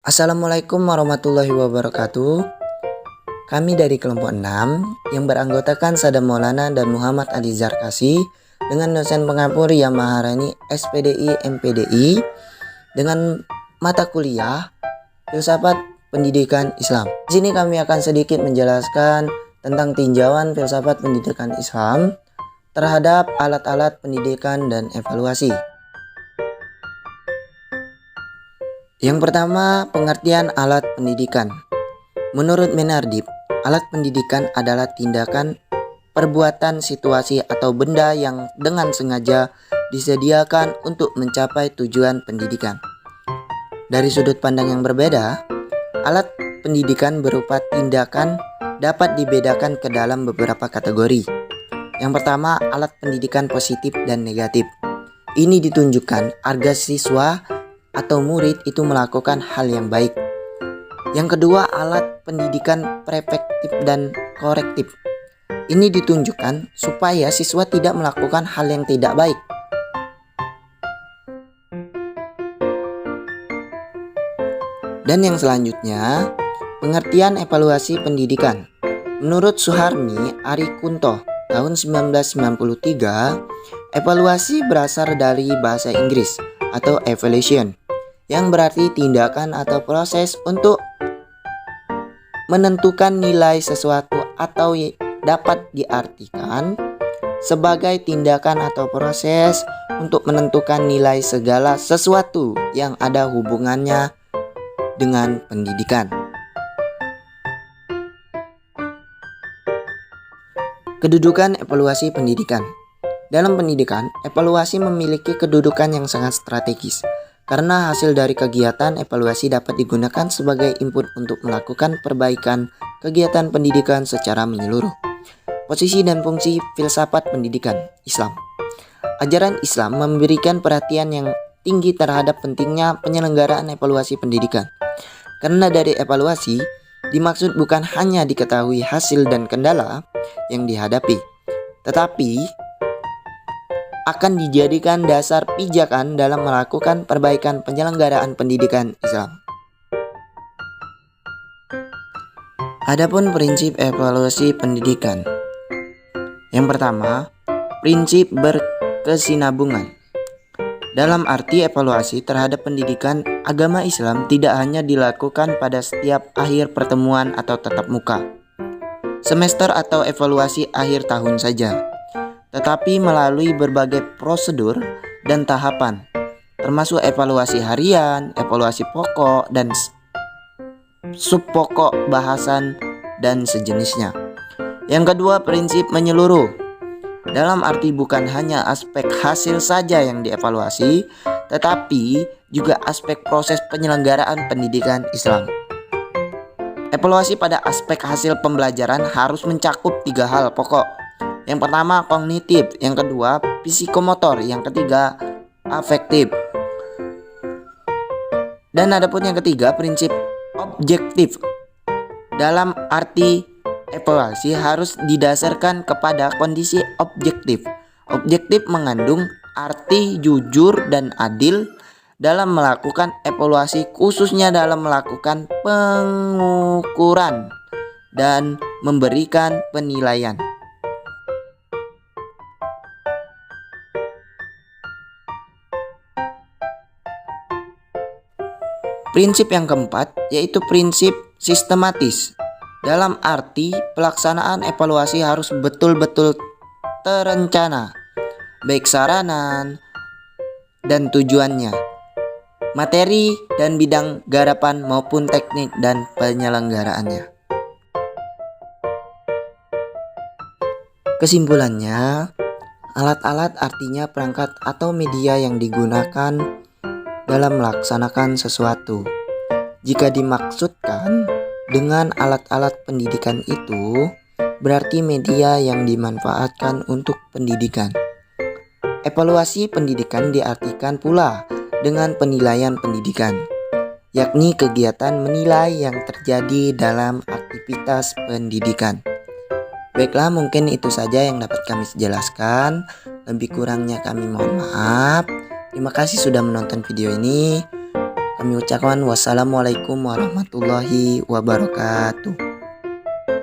Assalamualaikum warahmatullahi wabarakatuh. Kami dari kelompok 6 yang beranggotakan Sada Maulana dan Muhammad Ali Zarkasi dengan dosen pengampur Ria Maharani SPDI MPDI dengan mata kuliah Filsafat Pendidikan Islam. Di sini kami akan sedikit menjelaskan tentang tinjauan filsafat pendidikan Islam terhadap alat-alat pendidikan dan evaluasi. Yang pertama, pengertian alat pendidikan. Menurut Menardip, alat pendidikan adalah tindakan, perbuatan, situasi, atau benda yang dengan sengaja disediakan untuk mencapai tujuan pendidikan. Dari sudut pandang yang berbeda, alat pendidikan berupa tindakan dapat dibedakan ke dalam beberapa kategori. Yang pertama, alat pendidikan positif dan negatif. Ini ditunjukkan agar siswa atau murid itu melakukan hal yang baik. Yang kedua, alat pendidikan preventif dan korektif. Ini ditunjukkan supaya siswa tidak melakukan hal yang tidak baik. Dan yang selanjutnya, pengertian evaluasi pendidikan. Menurut Suharmi Arikunto tahun 1993, evaluasi berasal dari bahasa Inggris atau evaluation, yang berarti tindakan atau proses untuk menentukan nilai sesuatu atau dapat diartikan sebagai tindakan atau proses untuk menentukan nilai segala sesuatu yang ada hubungannya dengan pendidikan. Kedudukan evaluasi pendidikan. Dalam pendidikan, evaluasi memiliki kedudukan yang sangat strategis. Karena hasil dari kegiatan evaluasi dapat digunakan sebagai input untuk melakukan perbaikan kegiatan pendidikan secara menyeluruh. Posisi dan fungsi filsafat pendidikan Islam. Ajaran Islam memberikan perhatian yang tinggi terhadap pentingnya penyelenggaraan evaluasi pendidikan. Karena dari evaluasi dimaksud bukan hanya diketahui hasil dan kendala yang dihadapi, tetapi akan dijadikan dasar pijakan dalam melakukan perbaikan penyelenggaraan pendidikan Islam. Adapun prinsip evaluasi pendidikan. Yang pertama, prinsip berkesinambungan. Dalam arti evaluasi terhadap pendidikan agama Islam tidak hanya dilakukan pada setiap akhir pertemuan atau tatap muka, semester atau evaluasi akhir tahun saja, tetapi melalui berbagai prosedur dan tahapan, termasuk evaluasi harian, evaluasi pokok, dan subpokok bahasan, dan sejenisnya. Yang kedua, prinsip menyeluruh. Dalam arti bukan hanya aspek hasil saja yang dievaluasi, tetapi juga aspek proses penyelenggaraan pendidikan Islam. Evaluasi pada aspek hasil pembelajaran harus mencakup 3 hal pokok. Yang pertama kognitif, yang kedua psikomotor, yang ketiga afektif. Dan adapun yang ketiga prinsip objektif. Dalam arti evaluasi harus didasarkan kepada kondisi objektif. Objektif mengandung arti jujur dan adil dalam melakukan evaluasi, khususnya dalam melakukan pengukuran dan memberikan penilaian. Prinsip yang keempat yaitu prinsip sistematis. Dalam arti pelaksanaan evaluasi harus betul-betul terencana, baik sarana dan tujuannya, materi dan bidang garapan maupun teknik dan penyelenggaraannya. Kesimpulannya, alat-alat artinya perangkat atau media yang digunakan dalam melaksanakan sesuatu. Jika dimaksudkan dengan alat-alat pendidikan itu, berarti media yang dimanfaatkan untuk pendidikan. Evaluasi pendidikan diartikan pula dengan penilaian pendidikan, yakni kegiatan menilai yang terjadi dalam aktivitas pendidikan. Baiklah, mungkin itu saja yang dapat kami jelaskan. Lebih kurangnya kami mohon maaf. Terima kasih sudah menonton video ini. Kami ucapkan wassalamualaikum warahmatullahi wabarakatuh.